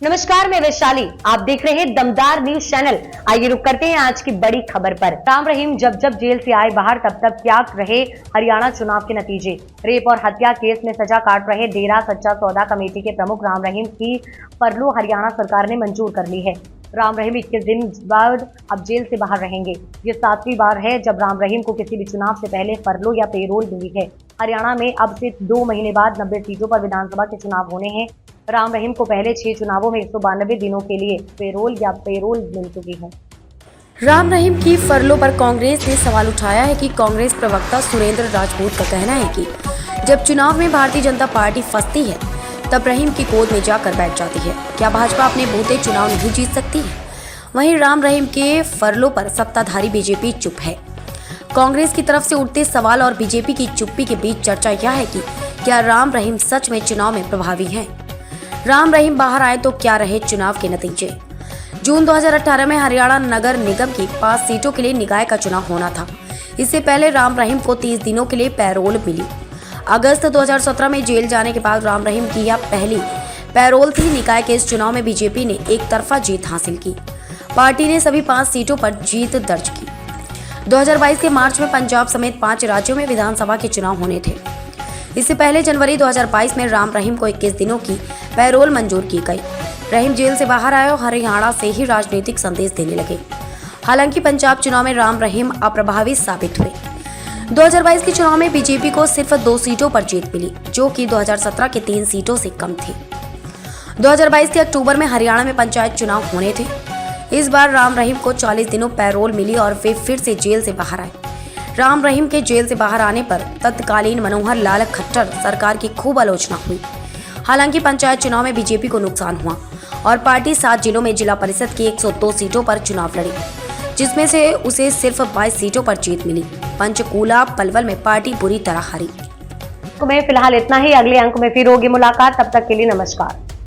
नमस्कार, मैं वैशाली। आप देख रहे हैं दमदार न्यूज चैनल। आइए रुक करते हैं आज की बड़ी खबर पर। राम रहीम जब जेल से आए बाहर तब क्या रहे हरियाणा चुनाव के नतीजे। रेप और हत्या केस में सजा काट रहे डेरा सच्चा सौदा कमेटी के प्रमुख राम रहीम की फरलो हरियाणा सरकार ने मंजूर कर ली है। राम रहीम 21 दिन बाद अब जेल से बाहर रहेंगे। ये 7वीं बार है जब राम रहीम को किसी भी चुनाव से पहले फरलो या पेरोल मिली है। हरियाणा में अब से 2 महीने बाद 90 सीटों पर विधानसभा के चुनाव होने हैं। राम रहीम को पहले 6 चुनावों में 192 दिनों के लिए पेरोल मिल चुकी है। राम रहीम की फरलो पर कांग्रेस ने सवाल उठाया है कि कांग्रेस प्रवक्ता सुरेंद्र राजपूत का कहना है कि जब चुनाव में भारतीय जनता पार्टी फंसती है तब रहीम की गोद में जाकर बैठ जाती है। क्या भाजपा अपने बूते चुनाव नहीं जीत सकती है? वहीं राम रहीम के फरलो पर सत्ताधारी बीजेपी चुप है। कांग्रेस की तरफ से उठते सवाल और बीजेपी की चुप्पी के बीच चर्चा यह है कि क्या राम रहीम सच में चुनाव में प्रभावी हैं? राम रहीम बाहर आए तो क्या रहे चुनाव के नतीजे? जून 2018 में हरियाणा नगर निगम की 5 सीटों के लिए निकाय का चुनाव होना था। इससे पहले राम रहीम को 30 दिनों के लिए पैरोल मिली। अगस्त 2017 में जेल जाने के बाद राम रहीम की यह पहली पैरोल थी। निकाय के इस चुनाव में बीजेपी ने एक तरफा जीत हासिल की। पार्टी ने सभी 5 सीटों पर जीत दर्ज की। 2022 के मार्च में पंजाब समेत 5 राज्यों में विधानसभा के चुनाव होने थे। इससे पहले जनवरी 2022 में राम रहीम को 21 दिनों की पैरोल मंजूर की गई। रहीम जेल से बाहर आए और हरियाणा से ही राजनीतिक संदेश देने लगे। हालांकि पंजाब चुनाव में राम रहीम अप्रभावी साबित हुए। 2022 के चुनाव में बीजेपी को सिर्फ 2 सीटों पर जीत मिली, जो कि 2017 के 3 सीटों से कम थी। 2022 के अक्टूबर में हरियाणा में पंचायत चुनाव होने थे। इस बार राम रहीम को 40 दिनों पैरोल मिली और वे फिर से जेल से बाहर आए। राम रहीम के जेल से बाहर आने पर तत्कालीन मनोहर लाल खट्टर सरकार की खूब आलोचना हुई। हालांकि पंचायत चुनाव में बीजेपी को नुकसान हुआ और पार्टी 7 जिलों में जिला परिषद की 102 सीटों पर चुनाव लड़ी, जिसमें से उसे सिर्फ 22 सीटों पर जीत मिली। पंचकूला पलवल में पार्टी बुरी तरह हारी। फिलहाल इतना ही। अगले अंक में फिर होगी मुलाकात। तब तक के लिए नमस्कार।